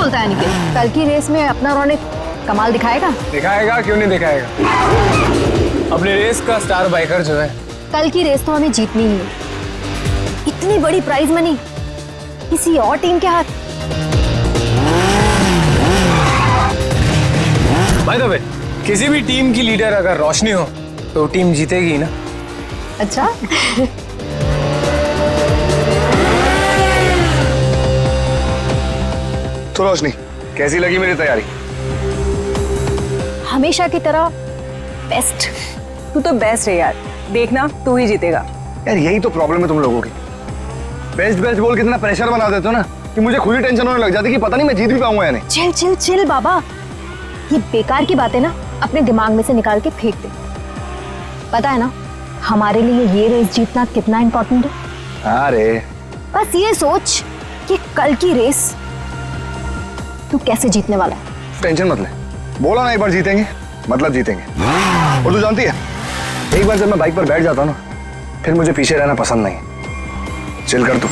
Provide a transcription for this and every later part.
बोलता है निखिल? कल की रेस में अपना रौनक कमाल दिखाएगा? दिखाएगा, क्यों नहीं दिखाएगा। अपने रेस का स्टार बाइकर जो है। कल की रेस तो हमें जीतनी ही है। इतनी बड़ी प्राइज मनी किसी और टीम के हाथ। बाय द वे, किसी भी टीम की लीडर अगर रोशनी हो तो टीम जीतेगी ना। अच्छा। तो रोशनी, कैसी लगी मेरी तैयारी? हमेशा की तरह बेस्ट। तू तो बेस्ट है यार, देखना तू ही जीतेगा। यार यही तो प्रॉब्लम है तुम लोगों की। बेस्ट बेस्ट बोल के इतना प्रेशर बना देते हो ना कि मुझे खुद ही टेंशन होने लग जाती है कि पता नहीं मैं जीत भी पाऊंगा या नहीं। चिल चिल चिल बाबा, ये बेकार की बातें ना अपने दिमाग में से निकाल के फेंक दे। पता है ना हमारे लिए ये रेस जीतना कितना इम्पोर्टेंट है। अरे बस ये सोच कि कल की रेस तू कैसे जीतने वाला है। टेंशन मत ले, बोला ना एक बार जीतेंगे मतलब जीतेंगे। और तू जानती है, एक बार जब मैं बाइक पर बैठ जाता हूँ ना, फिर मुझे पीछे रहना पसंद नहीं। चिल कर तू।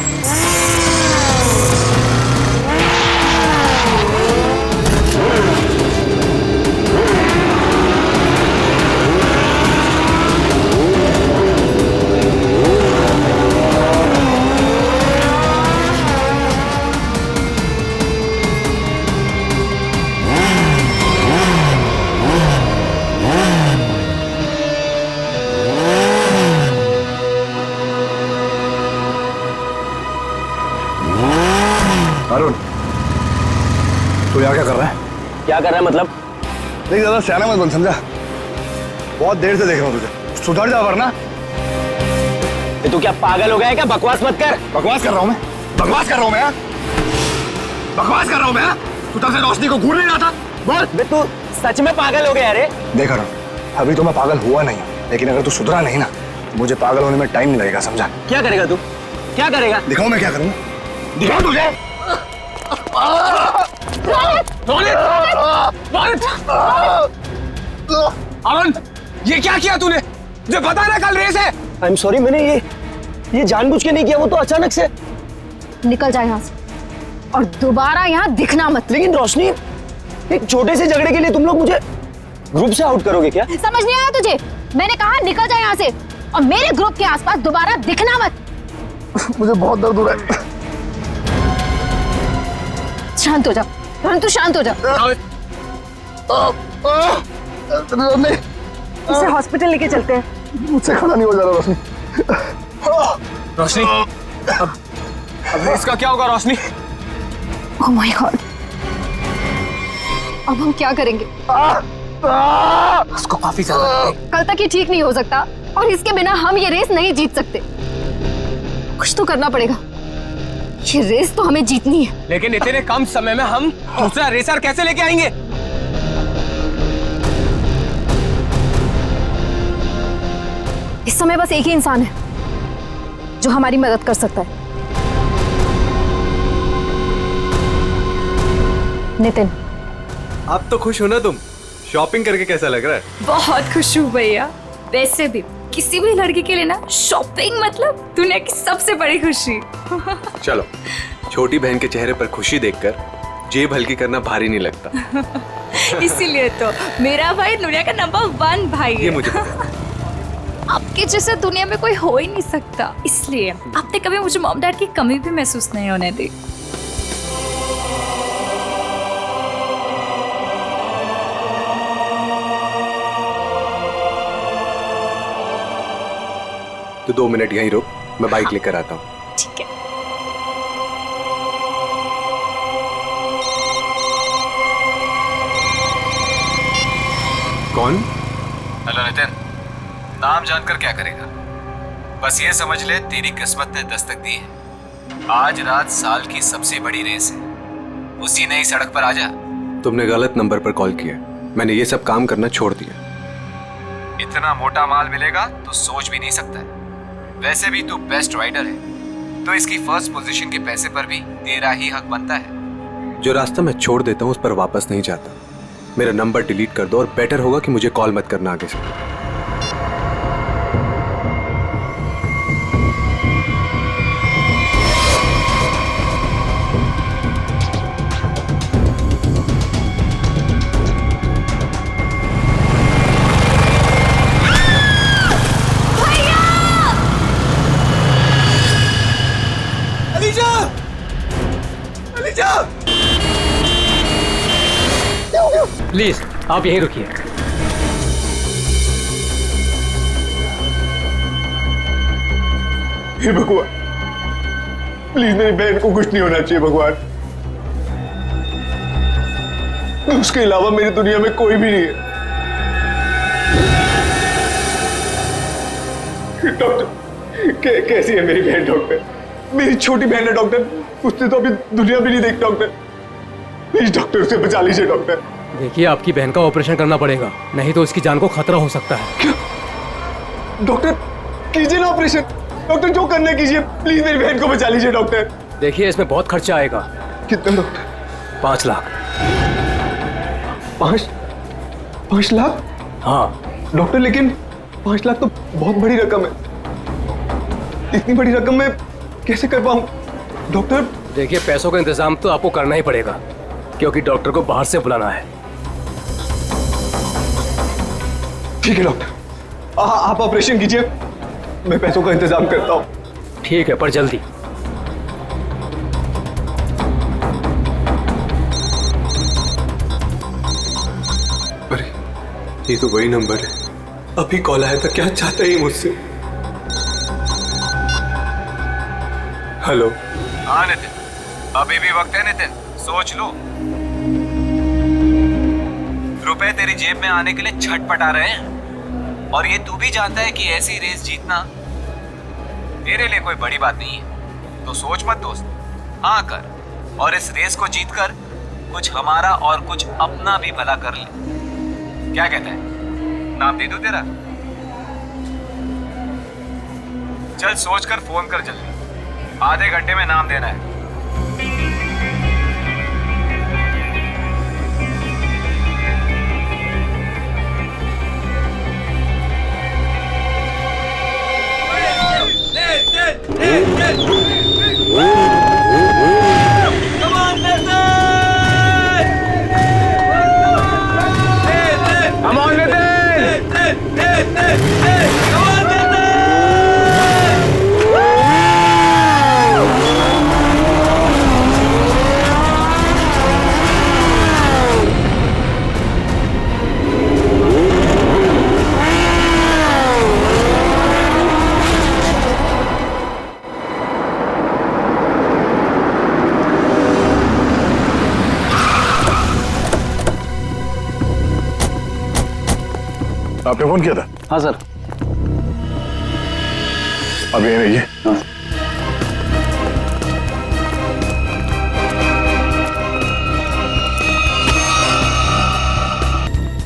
अरुण, तू यहाँ क्या कर रहा है? क्या कर रहा है मतलब? नहीं ज्यादा सियाना मत बन, समझा? बहुत देर से देख रहा हूँ तुझे, सुधर जा वरना। तू क्या पागल हो गया है क्या? बकवास मत कर। बकवास कर रहा हूँ मैं? बकवास कर रहा हूँ मैं? बकवास कर रहा हूँ मैं? तू तब से रोशनी को घूर नहीं रहा था? बोल। बे तू सच में पागल हो गया रे? देख अरुण, अभी तो मैं पागल हुआ नहीं, लेकिन अगर तू सुधरा नहीं ना, मुझे पागल होने में टाइम नहीं लगेगा, समझा? क्या करेगा तू? क्या करेगा? दिखाओ मैं क्या करूँगा, दिखाओ तुझे। अरुण, ये क्या किया तूने? मुझे पता है ना कल रेस है। आई एम सॉरी, मैंने ये जानबूझ के नहीं किया, वो तो अचानक से। निकल जा यहाँ से और दोबारा यहाँ दिखना मत। लेकिन रोशनी, एक छोटे से झगड़े के लिए तुम लोग मुझे ग्रुप से आउट करोगे क्या? समझ नहीं आया तुझे? मैंने कहा निकल जा यहाँ से और मेरे ग्रुप के आसपास दोबारा दिखना मत। मुझे बहुत दर्द हो रहा है। शांत हो जा, तू शांत हो जा। इसे हॉस्पिटल लेके चलते हैं। मुझसे खड़ा नहीं हो जा रहा रोशनी। रोशनी, अब रेस का क्या होगा रोशनी? ओह माय गॉड, अब हम क्या करेंगे? उसको काफी ज्यादा कल तक ये ठीक नहीं हो सकता और इसके बिना हम ये रेस नहीं जीत सकते। कुछ तो करना पड़ेगा, ये रेस तो हमें जीतनी है। लेकिन इतने कम समय में हम दूसरा रेसर कैसे लेके आएंगे? इस समय बस एक ही इंसान है जो हमारी मदद कर सकता है, नितिन। आप तो खुश हो ना तुम? शॉपिंग करके कैसा लग रहा है? बहुत खुश हूँ भैया। वैसे भी किसी भी लड़की के लिए ना शॉपिंग मतलब दुनिया की सबसे बड़ी खुशी। चलो, छोटी बहन के चेहरे पर खुशी देखकर जेब हल्की करना भारी नहीं लगता। इसीलिए तो मेरा भाई दुनिया का नंबर 1 भाई है। ये मुझे पता है। आपके जैसा दुनिया में कोई हो ही नहीं सकता, इसलिए आपने कभी मुझे मॉम डैड की कमी भी महसूस नहीं होने दी। तो 2 मिनट यहीं रुक, मैं बाइक लेकर आता हूँ। ठीक है। कौन? हेलो नितिन, नाम जानकर क्या करेगा? बस ये समझ ले तेरी किस्मत ने दस्तक दी है। आज रात साल की सबसे बड़ी रेस है, उसी नई सड़क पर आजा। तुमने गलत नंबर पर कॉल किया, मैंने ये सब काम करना छोड़ दिया। इतना मोटा माल मिलेगा तो सोच भी नहीं सकता है। वैसे भी तू बेस्ट राइडर है, तो इसकी फर्स्ट पोजीशन के पैसे पर भी तेरा ही हक बनता है। जो रास्ता मैं छोड़ देता हूँ उस पर वापस नहीं जाता। मेरा नंबर डिलीट कर दो और बेटर होगा कि मुझे कॉल मत करना आगे से। प्लीज आप यहीं रुकिए। हे भगवान, प्लीज मेरी बहन को कुछ नहीं होना चाहिए भगवान। उसके अलावा मेरी दुनिया में कोई भी नहीं है। डॉक्टर, कैसी है मेरी बहन डॉक्टर? मेरी छोटी बहन है डॉक्टर, उसने तो अभी दुनिया भी नहीं देखी डॉक्टर। प्लीज डॉक्टर, उसे बचा लीजिए डॉक्टर। देखिए आपकी बहन का ऑपरेशन करना पड़ेगा, नहीं तो इसकी जान को खतरा हो सकता है। क्या? डॉक्टर कीजिए ना ऑपरेशन। डॉक्टर जो करना है कीजिए, प्लीज मेरी बहन को बचा लीजिए डॉक्टर। देखिए इसमें बहुत खर्चा आएगा। कितना डॉक्टर? 5 लाख। 5 लाख? हाँ डॉक्टर लेकिन 5 लाख तो बहुत बड़ी रकम है। इतनी बड़ी रकम मैं कैसे कर पाऊं डॉक्टर? देखिए पैसों का इंतजाम तो आपको करना ही पड़ेगा, क्योंकि डॉक्टर को बाहर से बुलाना है। ठीक है डॉक्टर, आप ऑपरेशन कीजिए, मैं पैसों का इंतजाम करता हूँ। ठीक है, पर जल्दी। अरे ये तो वही नंबर है, अभी कॉल आया था। क्या चाहता है ये मुझसे? हेलो। हाँ नितिन, अभी भी वक्त है नितिन, सोच लो। रुपए तेरी जेब में आने के लिए छटपटा रहे हैं, और ये तू भी जानता है कि ऐसी रेस जीतना तेरे लिए कोई बड़ी बात नहीं है। तो सोच मत दोस्त, हाँ कर, और इस रेस को जीतकर कुछ हमारा और कुछ अपना भी भला कर ले। क्या कहता है, नाम दे दूं तेरा? चल सोचकर फोन कर जल्दी, आधे घंटे में नाम देना है। आपने फोन किया था? हाँ सर। अब ये रहिए।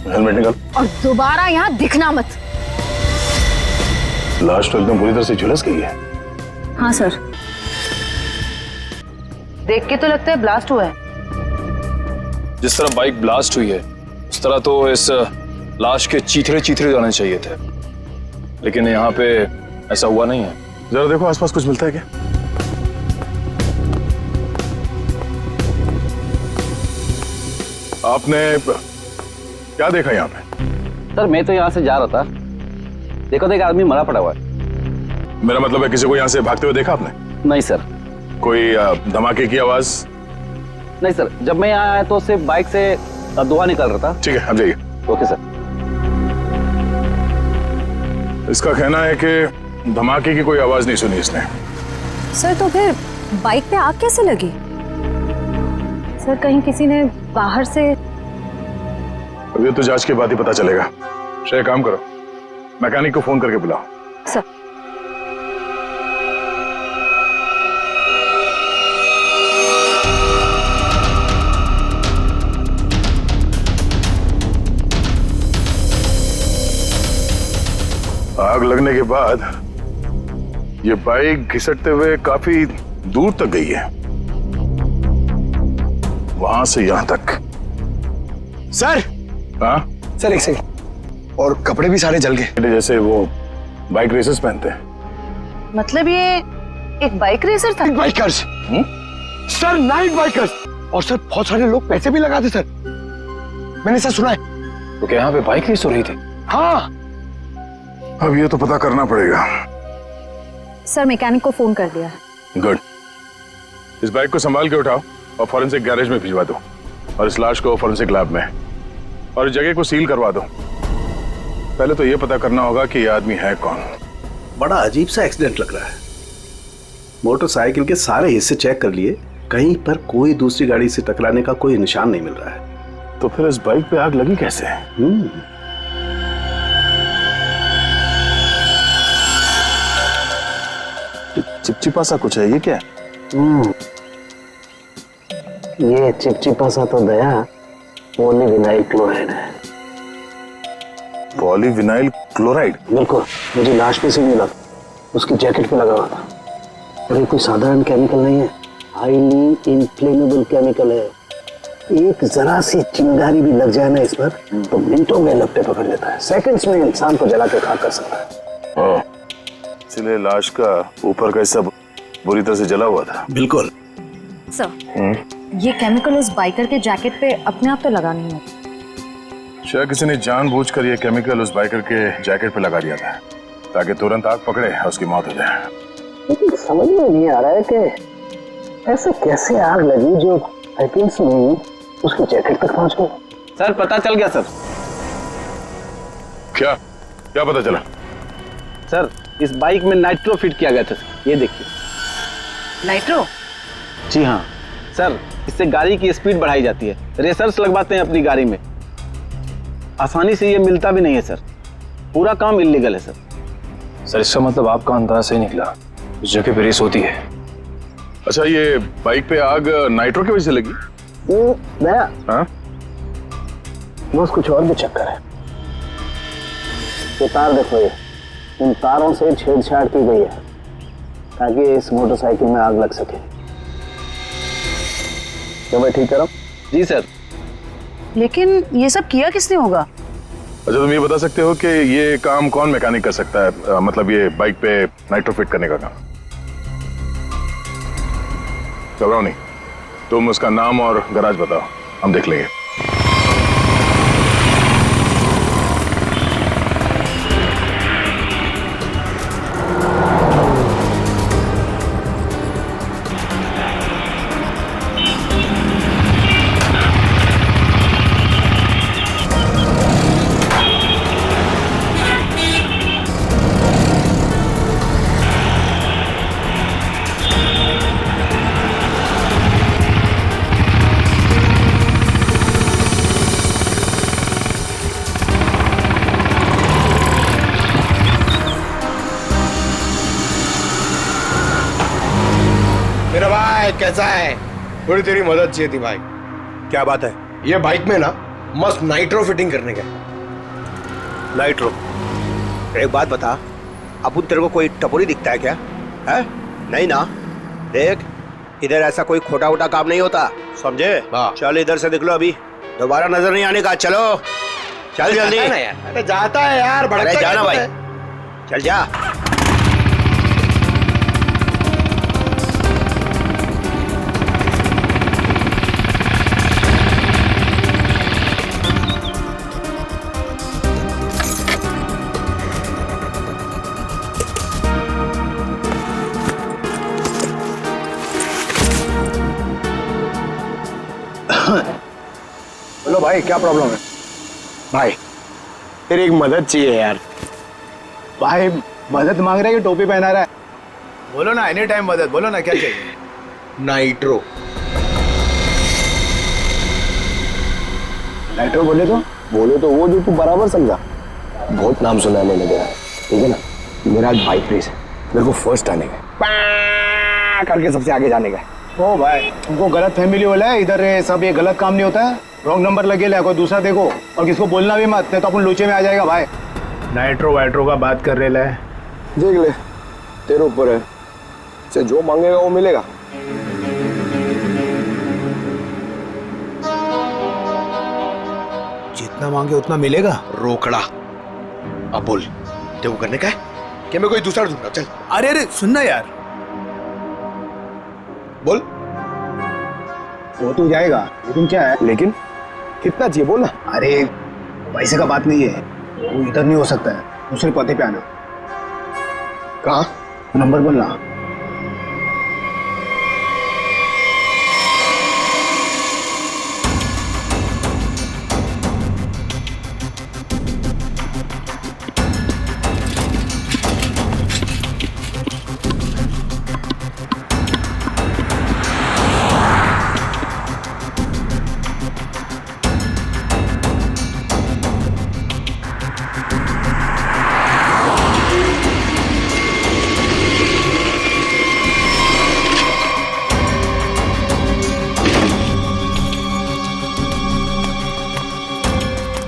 हेलमेट निकाल। और दोबारा यहाँ दिखना मत। लाश तो एकदम पूरी तरह से झुलस गई है। हाँ सर, देख के तो लगता है ब्लास्ट हुआ है। जिस तरह बाइक ब्लास्ट हुई है उस तरह तो इस लाश के चीथड़े चीथड़े जाने चाहिए थे, लेकिन यहाँ पे ऐसा हुआ नहीं है। जरा देखो आसपास कुछ मिलता है क्या? आपने क्या देखा यहाँ पे? सर मैं तो यहाँ से जा रहा था, देखो तो एक आदमी मरा पड़ा हुआ है। मेरा मतलब है किसी को यहाँ से भागते हुए देखा आपने? नहीं सर। कोई धमाके की आवाज? नहीं सर, जब मैं यहाँ आया तो सिर्फ बाइक से धुआं निकल रहा था। ठीक है, अब जाइए। Okay sir. इसका कहना है कि धमाके की कोई आवाज नहीं सुनी इसने। सर तो फिर बाइक पे आग कैसे लगी? सर कहीं किसी ने बाहर से? अब ये तो जांच के बाद ही पता चलेगा। श्रेया काम करो, मैकेनिक को फोन करके बुलाओ। सर आग लगने के बाद ये बाइक घिसटते हुए काफी दूर तक गई है, वहां से यहां तक। सर। हाँ सर एक सेकंड, और कपड़े भी सारे जल गए। जैसे वो बाइक रेसर्स पहनते हैं। मतलब ये एक बाइक रेसर था? Bikers sir, night bikers. और सर बहुत सारे लोग पैसे भी लगाते सर, मैंने ऐसा सुना है। तो क्या यहाँ पे बाइक रेस हो रही थी? हाँ। अब ये तो पता करना पड़ेगा। सर मैकेनिक को फोन कर दिया है। गुड। इस बाइक को संभाल के उठाओ और फॉरेंसिक गैरेज में भिजवा दो, और इस लाश को फॉरेंसिक लैब में। और इस जगह को सील करवा दो। पहले तो ये पता करना होगा कि ये आदमी है कौन। बड़ा अजीब सा एक्सीडेंट लग रहा है। मोटरसाइकिल के सारे हिस्से चेक कर लिए, कहीं पर कोई दूसरी गाड़ी से टकराने का कोई निशान नहीं मिल रहा है। तो फिर इस बाइक पे आग लगी कैसे? चिपचिपा सा कुछ है, ये क्या है? ये चिपचिपा सा तो दया पॉलीविनाइल क्लोराइड है। Polyvinyl chloride? बिल्कुल, मुझे लाश पे से मिला, उसकी जैकेट पे लगा हुआ था। और ये कोई साधारण केमिकल नहीं है, हाईली इन्फ्लेमेबल केमिकल है। एक जरा सी चिंगारी भी लग जाए ना इस पर तो मिनटों में लपटे पकड़ लेता है, सेकंड्स में इंसान को जला के खाक कर सकता है। इसलिए लाश का ऊपर का हिस्सा बुरी तरह से जला हुआ था। बिल्कुल सर, ये केमिकल उस बाइकर के जैकेट पे अपने आप तो लगा नहीं है। शायद किसी ने जानबूझकर ये केमिकल उस बाइकर के जैकेट पे लगा दिया था ताकि तुरंत आग पकड़े और उसकी मौत हो जाए। लेकिन समझ में नहीं आ रहा है कि ऐसे कैसे आग लगी जो सेकंड्स में उसकी जैकेट तक पहुंच गई। सर पता चल गया सर। क्या क्या पता चला? सर इस बाइक में नाइट्रो फिट किया गया था सर, ये देखिए। नाइट्रो? जी हाँ सर, इससे गाड़ी की स्पीड बढ़ाई जाती है। रेसर्स लगवाते हैं अपनी गाड़ी में, आसानी से ये मिलता भी नहीं है सर। पूरा काम इल्लीगल है सर। सर इसका मतलब आपका अंदाजा सही निकला, उस जगह पे रेस होती है। अच्छा, ये बाइक पे आग नाइट्रो की वजह से लगी? दया, हाँ? बस कुछ और भी चक्कर है। ये तार देखो, ये इन तारों से छेड़छाड़ की गई है ताकि इस मोटरसाइकिल में आग लग सके। क्या मैं ठीक कह रहा हूं? जी सर। लेकिन ये सब किया किसने होगा? अच्छा, तुम ये बता सकते हो कि ये काम कौन मैकेनिक कर सकता है? मतलब ये बाइक पे नाइट्रो फिट करने का काम। घबराओ नहीं, तुम उसका नाम और गराज बताओ, हम देख लेंगे। मेरा भाई कैसा है? थोड़ी तेरी मदद चाहिए थी भाई। क्या बात है? ये बाइक में ना मस्त नाइट्रो फिटिंग करने का। नाइट्रो? एक बात बता, अपुन तेरे को कोई टपोरी दिखता है क्या? है? नहीं ना? देख, इधर ऐसा कोई खोटा वोटा काम नहीं होता, समझे? चल इधर से निकलो, अभी दोबारा नजर नहीं आने का। चलो चल जल्दी। अरे जाता है यार, भड़कता अरे जाना है। भाई, चल जा। बोलो भाई, क्या प्रॉब्लम है? भाई तेरी एक मदद चाहिए यार। भाई मदद मांग रहा है कि टोपी पहना रहा है? बोलो ना, एनी टाइम मदद, बोलो ना क्या चाहिए? नाइट्रो। नाइट्रो बोले तो वो जो तू बराबर समझा। बहुत नाम सुना है मैंने तेरा, ठीक है ना? मेरा आज बाइक रेस है, मेरे को फर्स्ट आने का, करके सबसे आगे जाने का। ओ भाई, तुमको गलत फैमिली वाला है इधर। सब ये गलत काम नहीं होता है। रॉन्ग नंबर लगे ले, कोई दूसरा देखो, और किसको बोलना भी मत, नहीं तो अपन लूचे में आ जाएगा भाई। नाइट्रो वाइट्रो का बात कर रहे है। देख ले, तेरे ऊपर है, से जो मांगेगा वो मिलेगा। जितना मांगे उतना मिलेगा। रोकड़ा। अब बोल, तेरे को करने का है कि मैं कोई दूसरा ढूंढूंगा? चल अरे सुनना यार, बोल। वो तो जाएगा, लेकिन क्या है? लेकिन कितना चाहिए बोल ना। अरे पैसे का बात नहीं है, वो इधर नहीं हो सकता है, दूसरे पते पे आना। कहाँ? नंबर बोलना।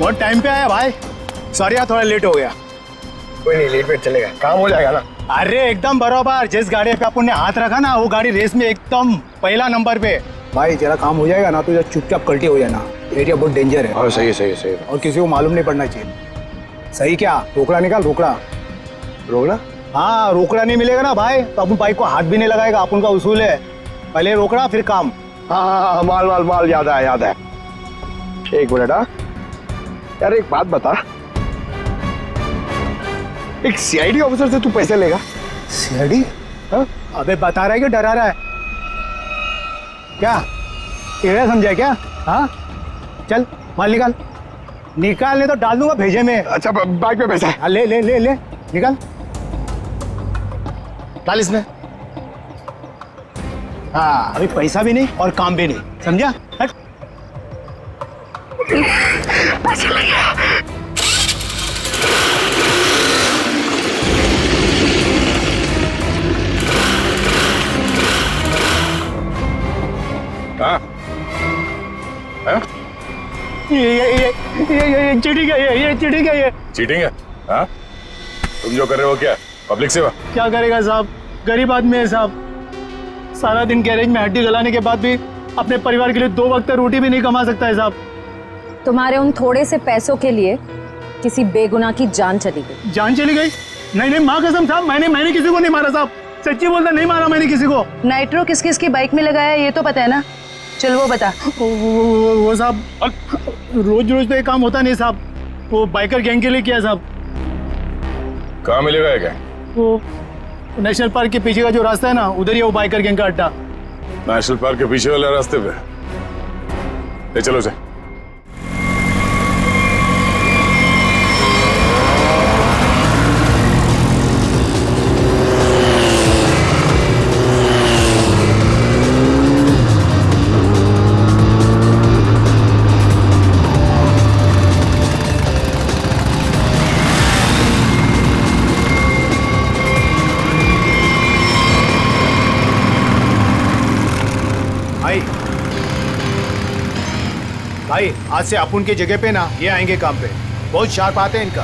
बहुत टाइम पे आया भाई। सॉरी यार, थोड़ा लेट हो गया। कोई नहीं, लेट वेट चलेगा, काम हो जाएगा ना। अरे एकदम बराबर, जिस गाड़ी पे अपन ने हाथ रखा ना वो गाड़ी रेस में एकदम पहला नंबर पे। भाई तेरा काम हो जाएगा ना तो जब चुपचाप कल्टी हो जाना, एरिया बहुत डेंजर है। हाँ सही है, सही है, सही है। और किसी को मालूम नहीं पड़ना चाहिए। सही क्या? रोकड़ा निकाल, रोकड़ा। रोकड़ा? हाँ, रोकड़ा नहीं मिलेगा ना भाई तो अपन बाइक को हाथ भी नहीं लगाएगा। अपन का उसूल है, पहले रोकड़ा फिर काम। हाँ हाँ हाँ, माल माल माल, याद है याद है। एक मिनट। हाँ यार, एक बात बता, एक सीआईडी ऑफिसर से तू पैसे लेगा? सीआईडी? हाँ? अबे बता रहा है कि डरा रहा है? क्या टेढ़ा समझा क्या? हाँ चल माल निकाल, निकालने तो डाल दूंगा भेजे में। अच्छा, बाइक पे पैसा है? हाँ, ले ले ले ले निकाल, डाल इसमें। हाँ, अभी पैसा भी नहीं और काम भी नहीं, समझा? हट। हाँ हाँ? ये चीटिंग है, ये चीटिंग है, ये चीटिंग है? हाँ, तुम जो कर रहे हो क्या पब्लिक सेवा? क्या करेगा साहब, गरीब आदमी है साहब। सारा दिन गैरेज में हड्डी गलाने के बाद भी अपने परिवार के लिए 2 वक्त रोटी भी नहीं कमा सकता है साहब। तुम्हारे उन थोड़े से पैसों के लिए किसी बेगुनाह की जान चली गई। जान चली गई? नहीं नहीं, माँ कसम साहब, मैंने किसी को नहीं मारा साहब, सच्ची बोलता, नहीं मारा मैंने किसी को। नाइट्रो किस किस की बाइक में लगाया ये तो पता है ना? चल वो बता। वो साहब रोज रोज तो ये काम होता नहीं साहब, वो बाइकर गैंग के लिए किया साहब। कहाँ मिलेगा ये क्या? वो नेशनल पार्क के पीछे का जो रास्ता है ना, उधर ही है वो बाइकर गैंग का अड्डा। नेशनल पार्क के पीछे वाले रास्ते पे? ले चलो से। भाई आज से अपुन की जगह पे ना ये आएंगे काम पे, बहुत शार्प आते हैं इनका।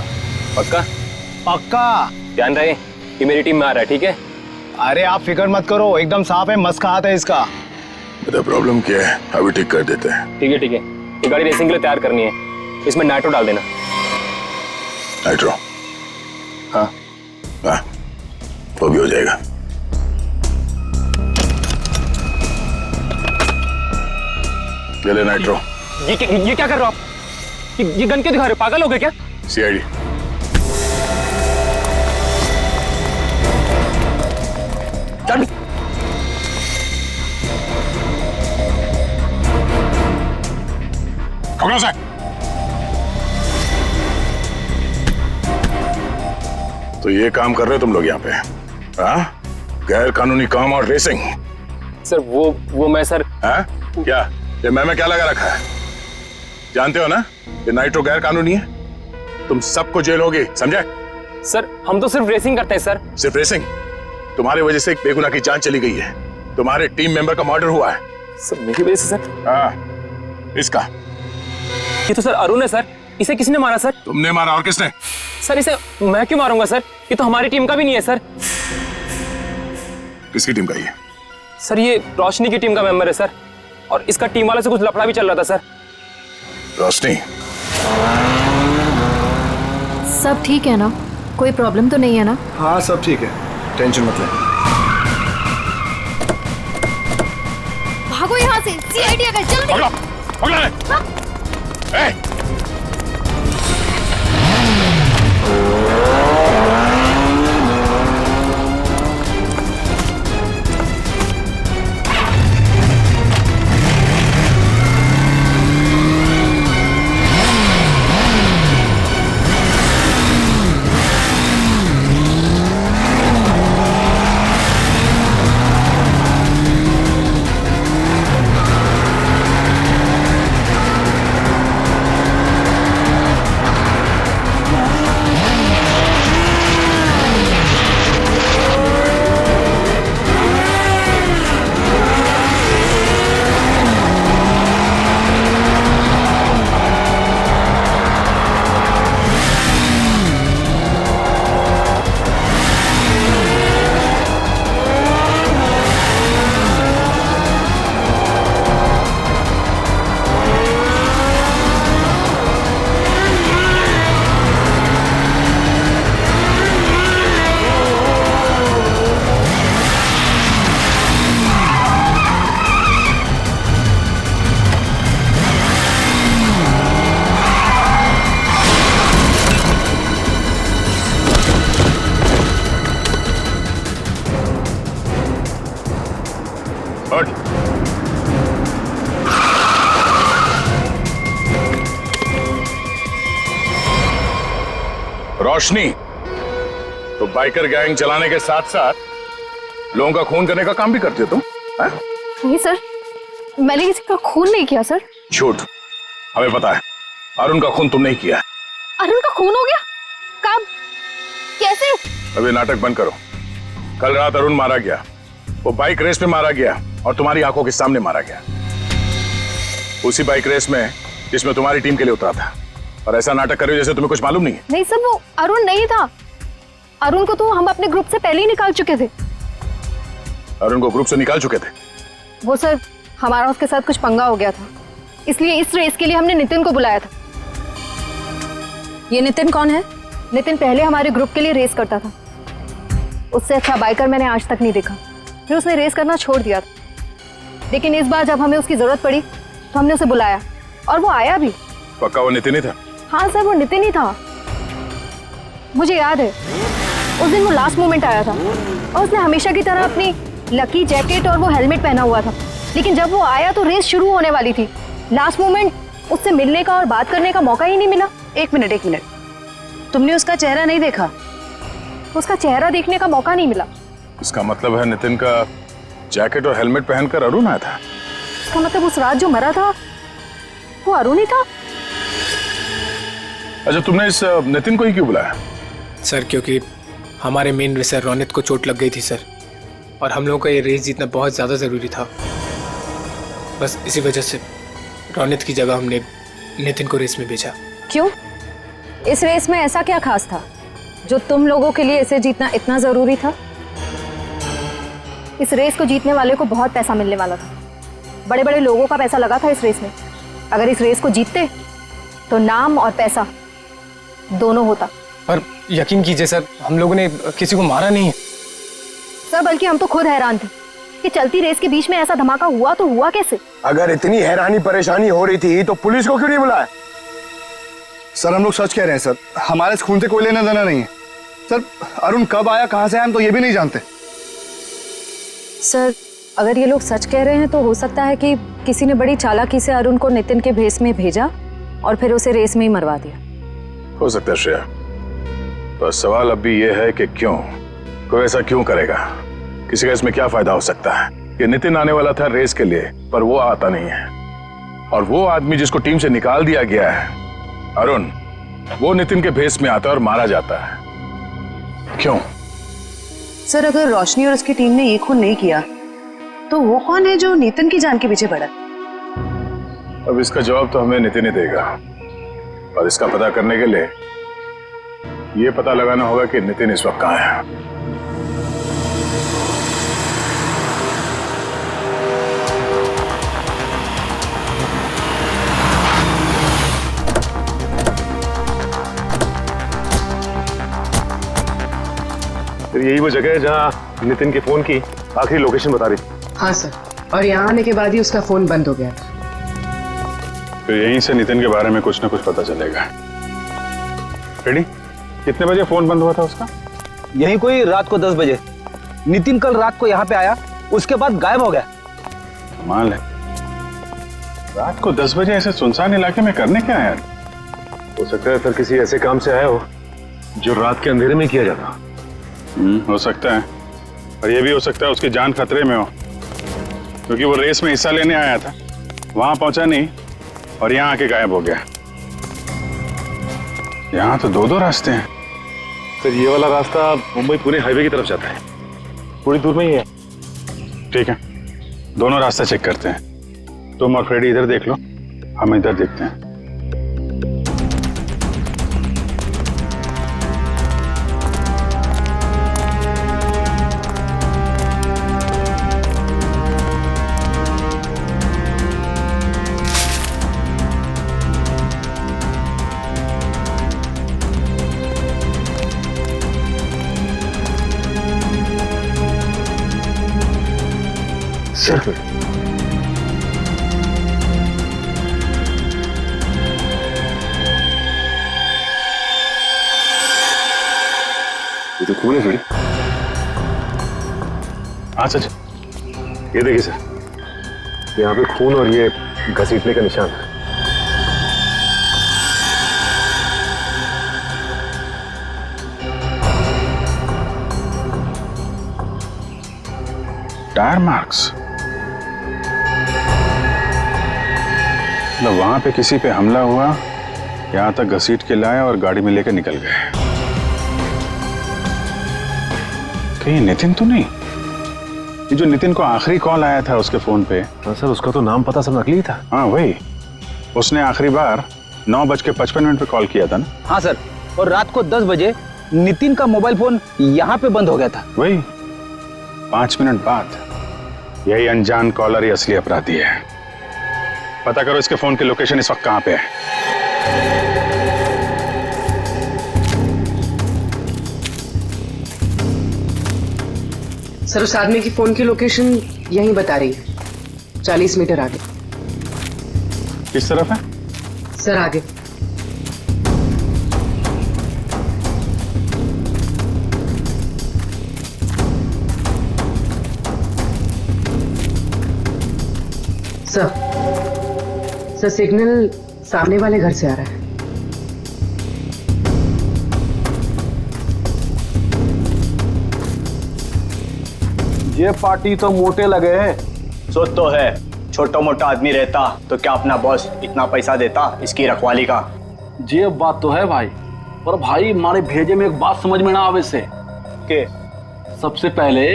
पक्का? पक्का। ध्यान रहे कि मेरी टीम में आ रहा है, ठीक है? अरे आप फिक्र मत करो, एकदम साफ है, मस्त का हाथ है इसका। बता प्रॉब्लम क्या है, अभी ठीक कर देते हैं। ठीक है ठीक है, ये गाड़ी रेसिंग के लिए तैयार करनी है, इसमें नाइट्रो डाल देना। नाइट्रो? हाँ हाँ, वो भी हो जाएगा। ले ले नाइट्रो। ये क्या कर रहे हो आप? ये गन क्यों दिखा रहे हो? पागल हो गए क्या? सीआईडी। चल। पकड़ो से। तो ये काम कर रहे हो तुम लोग यहाँ पे? हाँ, गैर कानूनी काम और रेसिंग। सर वो मैं सर। हाँ क्या, ये मैं क्या लगा रखा है? जानते हो ना ये नाइट्रो गैर कानूनी है, तुम सबको जेल होगी, समझे? सर हम तो सिर्फ रेसिंग करते हैं सर। सिर्फ रेसिंग? तुम्हारी वजह से एक बेगुनाह की जान चली गई है, तुम्हारे टीम मेंबर का मर्डर हुआ है। सर मेरी वजह से सर? हाँ, इसका। ये तो सर अरुण है सर, इसे किसने मारा सर? तुमने मारा, और किसने? सर इसे मैं क्यों मारूंगा सर, ये तो हमारी टीम का भी नहीं है सर। किसकी टीम का ये? सर ये रोशनी की टीम का मेंबर है सर, और इसका टीम वालों से कुछ लफड़ा भी चल रहा था सर। रोशनी? सब ठीक है ना? कोई प्रॉब्लम तो नहीं है ना? हाँ सब ठीक है, टेंशन मत ले। भागो यहाँ से, सीआईडी आ गए, जल्दी। पकड़ो, पकड़ो ले। ए! रोशनी तो बाइकर गैंग चलाने के साथ साथ लोगों का खून करने का काम भी करती हो तुम? हाँ? नहीं सर, मैंने किसी का खून नहीं किया सर। झूठ, हमें पता है अरुण का खून तुमने ही किया है। अरुण का खून हो गया? कब? कैसे? अभी नाटक बंद करो। कल रात अरुण मारा गया, वो बाइक रेस में मारा गया और तुम्हारी आंखों के सामने मारा गया, उसी बाइक रेस में जिसमें तुम्हारी टीम के लिए उतरा था। और ऐसा नाटक कर रहे हो जैसे तुम्हें कुछ मालूम नहीं है। नहीं सर, वो अरुण नहीं था। अरुण को तो हम अपने ग्रुप से पहले ही निकाल चुके थे। अरुण को ग्रुप से निकाल चुके थे? वो सर, हमारा उसके साथ कुछ पंगा हो गया था, इसलिए इस रेस के लिए हमने नितिन को बुलाया था। ये नितिन कौन है? नितिन पहले हमारे ग्रुप के लिए रेस करता था। उससे अच्छा बाइकर मैंने आज तक नहीं देखा। फिर उसने रेस करना छोड़ दिया था, लेकिन इस बार जब हमें उसकी जरूरत पड़ी तो हमने उसे बुलाया और वो आया भी। पक्का वो नितिन ही था? हाँ सर, वो नितिन ही था। मुझे याद है उस दिन वो लास्ट मोमेंट आया था और उसने हमेशा की तरह अपनी लकी जैकेट और वो हेलमेट पहना हुआ था, लेकिन जब वो आया तो रेस शुरू होने वाली थी। लास्ट मोमेंट उससे मिलने का और बात करने का मौका ही नहीं मिला। एक मिनट, तुमने उसका चेहरा नहीं देखा? उसका चेहरा देखने का मौका नहीं मिला। इसका मतलब है नितिन का जैकेट और हेलमेट पहनकर अरुण आया था? इसका मतलब उस रात जो मरा था वो अरुण ही था। अच्छा, तुमने इस नितिन को ही क्यों बुलाया? सर क्योंकि हमारे मेन रेसर रोनित को चोट लग गई थी सर, और हम लोगों का ये रेस जीतना बहुत ज़्यादा ज़रूरी था। बस इसी वजह से रोनित की जगह हमने नितिन को रेस में भेजा। क्यों? इस रेस में ऐसा क्या खास था जो तुम लोगों के लिए इसे जीतना इतना जरूरी था? इस रेस को जीतने वाले को बहुत पैसा मिलने वाला था। बड़े बड़े लोगों का पैसा लगा था इस रेस में। अगर इस रेस को जीतते तो नाम और पैसा दोनों होता। पर यकीन कीजिए सर, हम लोगों ने किसी को मारा नहीं है सर, बल्कि हम तो खुद हैरान थे कि चलती रेस के बीच में ऐसा धमाका हुआ तो हुआ कैसे। अगर इतनी हैरानी परेशानी हो रही थी तो पुलिस को क्यों नहीं बुलाया? सर हम लोग सच कह रहे हैं सर, हमारे इस खून से कोई लेना देना नहीं है। सर अरुण कब आया, कहाँ से आया, हम तो ये भी नहीं जानते। सर, अगर ये लोग सच कह रहे हैं तो हो सकता है कि किसी ने बड़ी चालाकी से अरुण को नितिन के भेस में भेजा और फिर उसे रेस में ही मरवा दिया। हो सकता है श्रेया, तो सवाल अब भी ये है कि क्यों, कोई ऐसा क्यों करेगा? किसी का इसमें क्या फायदा हो सकता है कि नितिन आने वाला था रेस के लिए पर वो आता नहीं है, और वो आदमी जिसको टीम से निकाल दिया गया है अरुण, वो नितिन के भेस में आता है और मारा जाता है। क्यों? सर, अगर रोशनी और उसकी टीम ने ये खून नहीं किया तो वो कौन है जो नितिन की जान के पीछे पड़ा? अब इसका जवाब तो हमें नितिन ही देगा, और इसका पता करने के लिए ये पता लगाना होगा कि नितिन इस वक्त कहाँ है। यही वो जगह है जहाँ नितिन के फोन की आखिरी लोकेशन बता रही थी। हाँ सर, और यहाँ आने के बाद ही उसका फोन बंद हो गया था। तो यहीं से नितिन के बारे में कुछ ना कुछ पता चलेगा। रेडी? कितने बजे फोन बंद हुआ था उसका? यही कोई रात को 10 बजे। नितिन कल रात को यहाँ पे आया, उसके बाद गायब हो गया। कमाल है, रात को 10 बजे ऐसे सुनसान इलाके में करने क्या आया? हो सकता है सर किसी ऐसे काम से आया हो जो रात के अंधेरे में किया जाता। हो सकता है, और ये भी हो सकता है उसकी जान खतरे में हो, क्योंकि वो रेस में हिस्सा लेने आया था, वहां पहुंचा नहीं और यहाँ आके गायब हो गया। यहाँ तो 2 रास्ते हैं। सर ये वाला रास्ता मुंबई पुणे हाईवे की तरफ जाता है, थोड़ी दूर में ही है। ठीक है, दोनों रास्ते चेक करते हैं। तुम और फ्रेडी इधर देख लो, हम इधर देखते हैं। सर ये तो खून है फ्रेडी। हाँ सच, ये देखिए सर, यहाँ पे खून और ये घसीटने का निशान है। Tyre marks? मतलब वहां पे किसी पे हमला हुआ, यहां तक घसीट के लाए और गाड़ी में लेकर निकल गए। कहीं नितिन तो नहीं? ये जो नितिन को आखिरी कॉल आया था उसके फोन पे। तो सर उसका तो नाम पता सब नकली था। हाँ वही, उसने आखिरी बार 9:55 पे कॉल किया था ना? हाँ सर, और रात को 10 बजे नितिन का मोबाइल फोन यहाँ पे बंद हो गया था। वही 5 मिनट बाद। यही अनजान कॉलर ही असली अपराधी है। पता करो इसके फोन की लोकेशन इस वक्त कहाँ पे है। सर उस आदमी की फोन की लोकेशन यहीं बता रही है, 40 मीटर आगे। किस तरफ है? सर आगे। सर सिग्नल सामने वाले घर से आ रहा है। ये पार्टी तो मोटे लगे हैं। सोच तो है, छोटा मोटा आदमी रहता तो क्या अपना बॉस इतना पैसा देता इसकी रखवाली का। ये बात तो है भाई, पर भाई हमारे भेजे में एक बात समझ में ना आवे से के सबसे पहले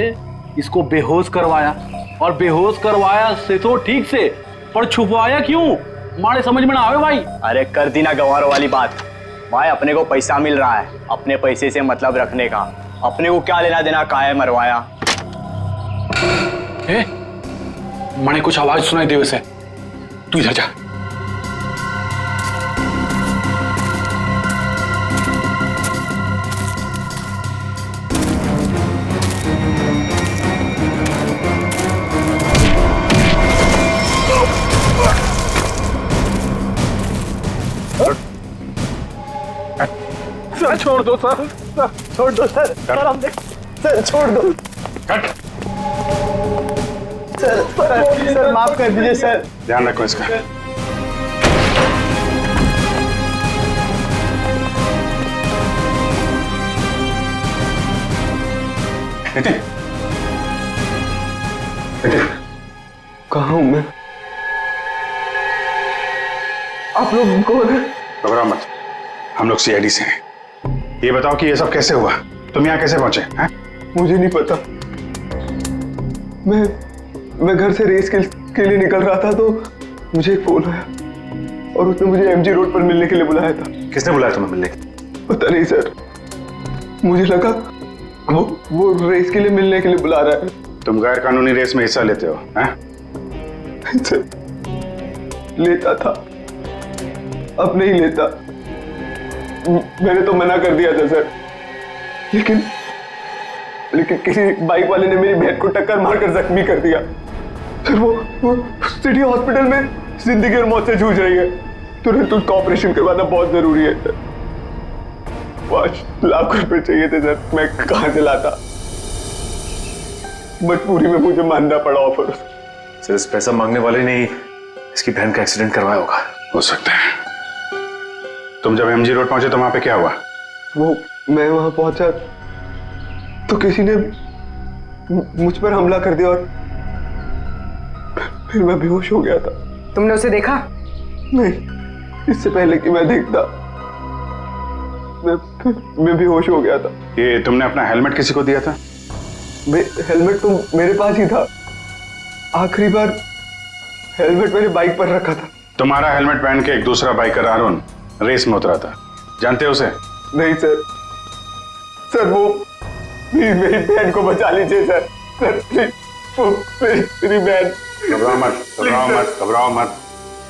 इसको बेहोश करवाया, और बेहोश करवाया से तो ठीक से, पर छुपवाया क्यों हमारे समझ में ना आवे भाई। अरे कर दी ना गंवारों वाली बात भाई, अपने को पैसा मिल रहा है, अपने पैसे से मतलब रखने का, अपने को क्या लेना देना काहे मरवाया। मैंने कुछ आवाज सुनाई दे वैसे, तू इधर जा। सर छोड़ दो सर, छोड़ दो सर, सर हम देख, सर छोड़ दो, सर माफ कर दीजिए सर। ध्यान रखो इसका। नितिन, कहाँ हूं मैं? आप लोग कौन है? घबराओ मत, हम लोग सीआईडी से हैं। ये बताओ कि ये सब कैसे हुआ, तुम यहाँ कैसे पहुंचे हैं? मुझे नहीं पता, मैं घर से रेस के लिए निकल रहा था तो मुझे एक फोन आया और उसने मुझे एमजी रोड पर मिलने के लिए बुलाया था। किसने बुलाया तुम्हें मिलने? पता नहीं सर, मुझे लगा वो रेस के लिए मिलने के लिए बुला रहा है। तुम गैर कानूनी रेस में हिस्सा लेते हो हैं? सर लेता था, अब नहीं लेता। मैंने तो मना कर दिया था सर, लेकिन किसी बाइक वाले ने मेरी बहन को टक्कर मारकर जख्मी कर दिया। सर वो सिटी हॉस्पिटल में जिंदगी और मौत से जूझ रही है, तुरंत उसका ऑपरेशन करवाना बहुत जरूरी है सर। 5 लाख रुपए चाहिए थे सर, मैं कहां से लाता? मजबूरी में मुझे मानना पड़ा ऑफर। सर इस पैसा मांगने वाले ने इसकी बहन का एक्सीडेंट करवाया होगा। हो सकता है। तुम जब एमजी रोड पहुंचे तो वहां पे क्या हुआ? वो मैं वहां पहुंचा तो किसी ने मुझ पर हमला कर दिया और फिर मैं बेहोश हो गया था। तुमने उसे देखा? नहीं, इससे पहले कि मैं देखता मैं बेहोश हो गया था। ये तुमने अपना हेलमेट किसी को दिया था? हेलमेट तो मेरे पास ही था, आखिरी बार हेलमेट मेरे बाइक पर रखा था। तुम्हारा हेलमेट पहन के एक दूसरा बाइकर अरुण रेस में उतरा था, जानते हो उसे? नहीं सर वो मेरी बहन को बचा लीजिए सर, मेरी बहन। घबराओ मत,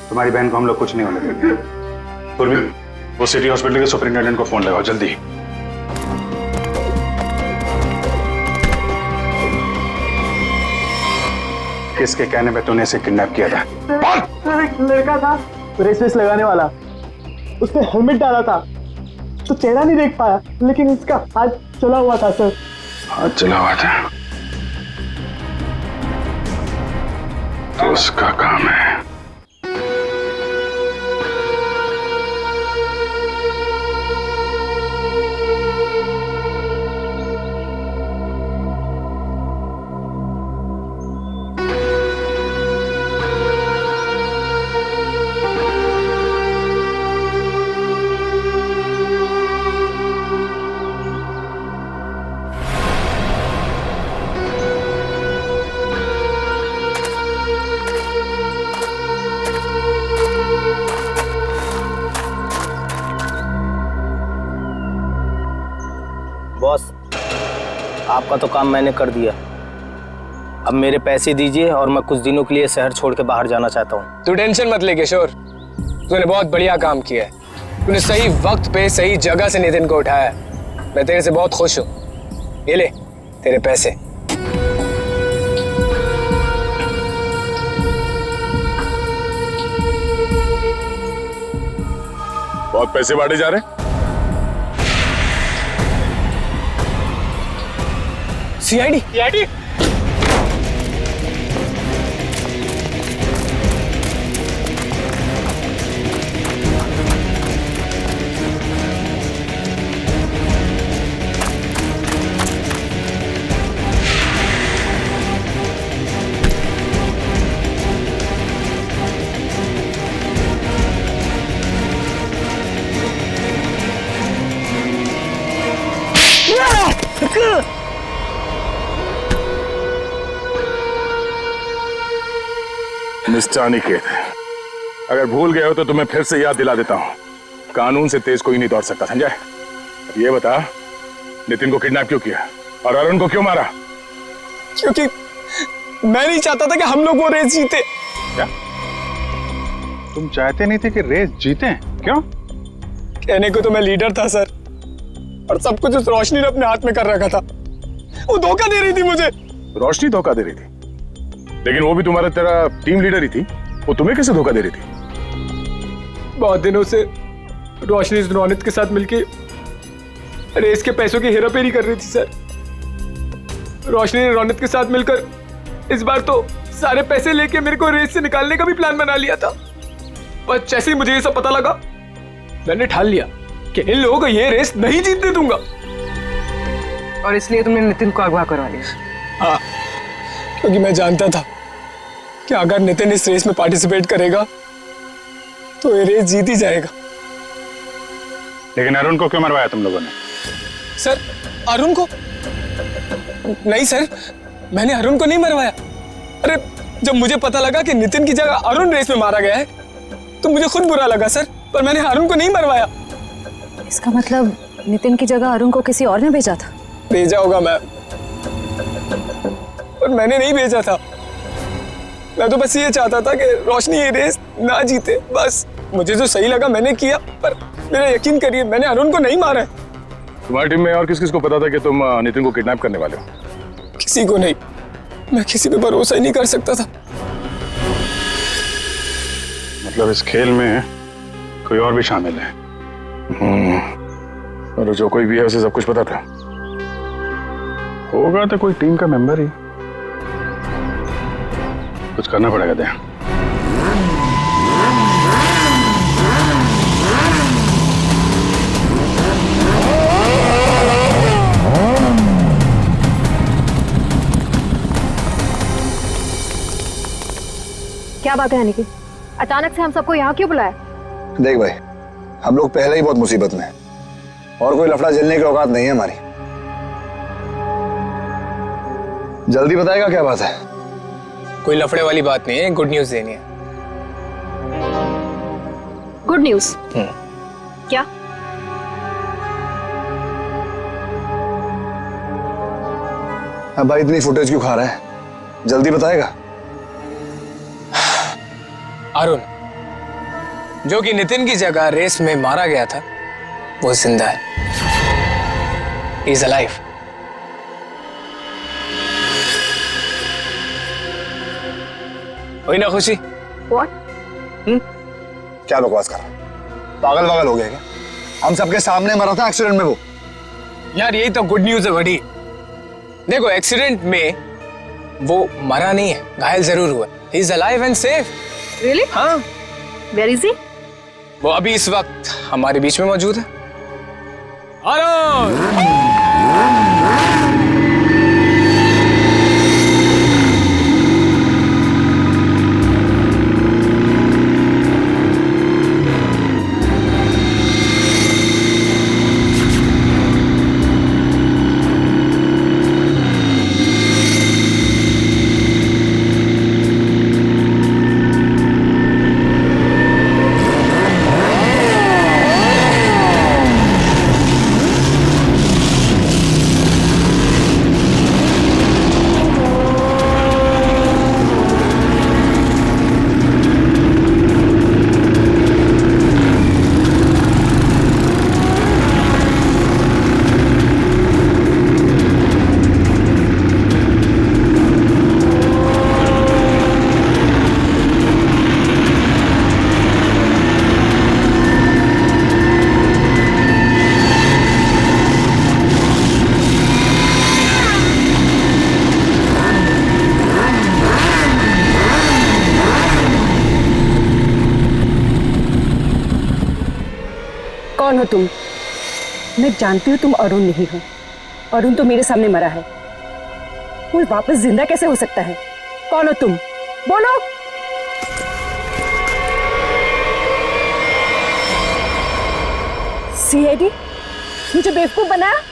तुम्हारी बहन को हम लोग कुछ नहीं होने देंगे। पूर्वी, वो सिटी हॉस्पिटल के सुपरिंटेंडेंट को फोन लगाओ जल्दी। किसके कहने पे तूने इसे किडनैप किया था? एक लड़का था रेस लगाने वाला, उसने हेलमेट डाला था तो चेहरा नहीं देख पाया, लेकिन उसका हाथ चला हुआ था सर। हाथ चला हुआ था तो उसका काम है। आपका तो काम मैंने कर दिया, अब मेरे पैसे दीजिए और मैं कुछ दिनों के लिए शहर छोड़ के बाहर जाना चाहता हूँ। तू टेंशन मत ले किशोर, तूने बहुत बढ़िया काम किया है। तूने सही वक्त पे सही जगह से नितिन को उठाया। मैं तेरे से बहुत खुश हूँ। ये ले तेरे पैसे। बहुत पैसे बांटे जा रहे हैं। सीआईडी मिस्टर अनिकेत, अगर भूल गए हो तो तुम्हें फिर से याद दिला देता हूँ, कानून से तेज कोई नहीं दौड़ सकता, समझा? अब ये बता, नितिन को किडनैप क्यों किया और अरुण को क्यों मारा? क्योंकि मैं नहीं चाहता था कि हम लोग वो रेस जीते। क्या तुम चाहते नहीं थे कि रेस जीते? क्यों? कहने को तो मैं लीडर था सर, और सब कुछ उस रोशनी ने अपने हाथ में कर रखा था। वो धोखा दे रही थी मुझे। रोशनी धोखा दे रही थी? लेकिन वो भी तुम्हारा तेरा टीम लीडर ही थी, वो तुम्हें कैसे धोखा दे रही थी? बहुत दिनों से रोशनी रोनित के साथ मिलके रेस के पैसों की हेराफेरी कर रही थी सर। रोशनी ने रोनित के साथ मिलकर इस बार तो सारे पैसे लेके मेरे को रेस से निकालने का भी प्लान बना लिया था। पर जैसे ही मुझे ये सब पता लगा, मैंने ठान लिया कि इन लोगों को ये रेस नहीं जीतने दूंगा। और इसलिए तुमने नितिन को अगवा करवा लिया? हाँ, क्योंकि मैं जानता था कि अगर नितिन इस रेस में पार्टिसिपेट करेगा तो ये रेस जीत ही जाएगा। लेकिन अरुण को क्यों मरवाया तुम लोगों ने? सर, अरुण को नहीं सर, मैंने अरुण को नहीं मरवाया। अरे जब मुझे पता लगा कि नितिन की जगह अरुण रेस में मारा गया है तो मुझे खुद बुरा लगा सर, पर मैंने अरुण को नहीं मरवाया। इसका मतलब नितिन की जगह अरुण को किसी और ने भेजा था? भेजा होगा मैम, पर मैंने नहीं भेजा था। मैं तो बस ये चाहता था कि रोशनी ये रेस ना जीते, बस मुझे जो सही लगा मैंने किया। पर मेरा यकीन करिए, मैंने अरुण को नहीं मारा है। तुम्हारी टीम में और किस किस को पता था कि तुम नितिन को किडनैप करने वाले हो? किसी को नहीं, मैं किसी पे भरोसा ही नहीं कर सकता था। मतलब इस खेल में कोई और भी शामिल है? और जो कोई भी है उसे सब कुछ पता था? होगा तो कोई टीम का मेंबर ही। कुछ करना पड़ेगा ध्यान। क्या बात है अनिकेत, अचानक से हम सबको यहाँ क्यों बुलाया? देख भाई, हम लोग पहले ही बहुत मुसीबत में हैं और कोई लफड़ा झेलने की औकात नहीं है हमारी। जल्दी बताएगा क्या बात है? कोई लफड़े वाली बात नहीं है, गुड न्यूज देनी है। Good news? क्या? अब भाई इतनी फुटेज क्यों खा रहा है? जल्दी बताएगा। अरुण, जो कि नितिन की जगह रेस में मारा गया था, वो जिंदा है। He is alive. वही ना खुशी? What? क्या बकवास कर रहा है? पागल वागल हो गया क्या? हम सबके सामने मरा था एक्सीडेंट में वो। यार यही तो गुड न्यूज है बड़ी। देखो, एक्सीडेंट में वो मरा नहीं है, घायल जरूर हुआ। He is alive and safe. Really? हाँ। Where is he? वो अभी इस वक्त हमारे बीच में मौजूद है। अरुण! कौन हो तुम? मैं जानती हूँ तुम अरुण नहीं हो। अरुण तो मेरे सामने मरा है, वो वापस जिंदा कैसे हो सकता है? कौन हो तुम? बोलो। सीआईडी मुझे बेवकूफ बनाया?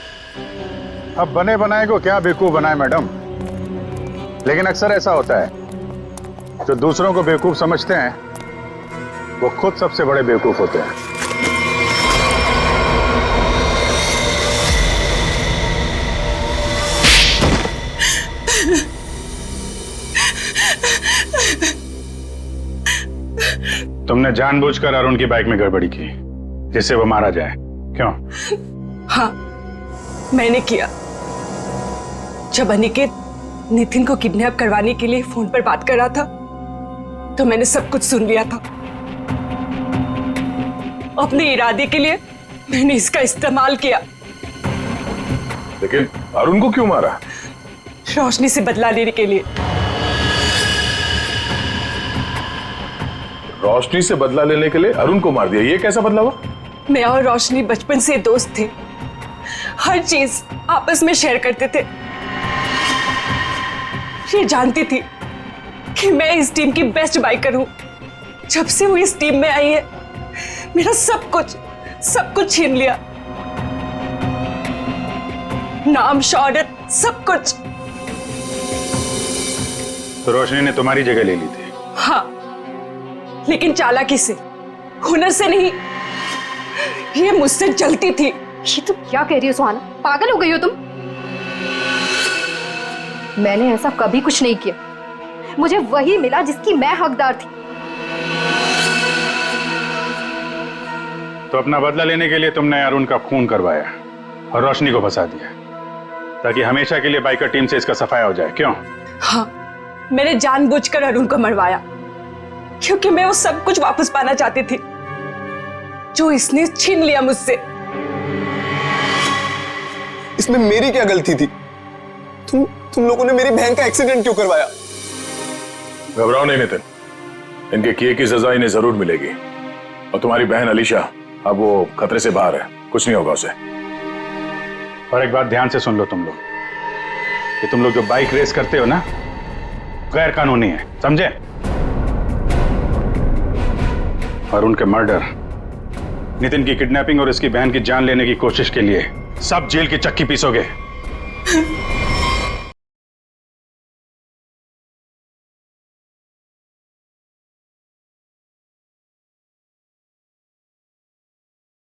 अब बने बनाए को क्या बेवकूफ बनाए मैडम, लेकिन अक्सर ऐसा होता है, जो दूसरों को बेवकूफ समझते हैं वो खुद सबसे बड़े बेवकूफ होते हैं। तुमने जानबूझकर अरुण की बाइक में गड़बड़ी की जिससे वो मारा जाए, क्यों? हाँ, मैंने किया। जब अनिकेत नितिन को किडनैप करवाने के लिए फोन पर बात कर रहा था तो मैंने सब कुछ सुन लिया था। अपने इरादे के लिए मैंने इसका इस्तेमाल किया। लेकिन अरुण को क्यों मारा? रोशनी से बदला लेने के लिए। रोशनी से बदला लेने के लिए अरुण को मार दिया, ये कैसा बदला हुआ? मैं और रोशनी बचपन से दोस्त थे, हर चीज आपस में शेयर करते थे। ये जानती थी कि मैं इस टीम की बेस्ट बाइकर हूं। जब से वो इस टीम में आई है मेरा सब कुछ छीन लिया, नाम, शौहरत, सब कुछ। तो रोशनी ने तुम्हारी जगह ले ली थी? हाँ, लेकिन चालाकी से, हुनर से नहीं। ये मुझसे जलती थी। ये तुम क्या कह रही हो सुहाना? पागल हो गई हो तुम? मैंने ऐसा कभी कुछ नहीं किया। मुझे वही मिला जिसकी मैं हकदार थी। तो अपना बदला लेने के लिए तुमने अरुण का खून करवाया और रोशनी को फंसा दिया ताकि हमेशा के लिए बाइकर टीम से इसका सफाया हो जाए, क्यों? हाँ, मैंने जानबूझकर अरुण को मरवाया क्योंकि मैं वो सब कुछ वापस पाना चाहती थी जो इसने छीन लिया मुझसे। इसमें मेरी क्या गलती थी? तुम लोगों ने मेरी बहन का एक्सीडेंट क्यों करवाया? घबराओ नहीं नितिन, इनके किए की सजा इन्हें जरूर मिलेगी। और तुम्हारी बहन अलीशा अब वो खतरे से बाहर है, कुछ नहीं होगा उसे। और एक बात ध्यान से सुन लो तुम लोग, कि तुम लोग जो बाइक रेस करते हो ना, गैर कानूनी है, समझे? और उनके मर्डर, नितिन की किडनैपिंग और इसकी बहन की जान लेने की कोशिश के लिए सब जेल की चक्की पीसोगे।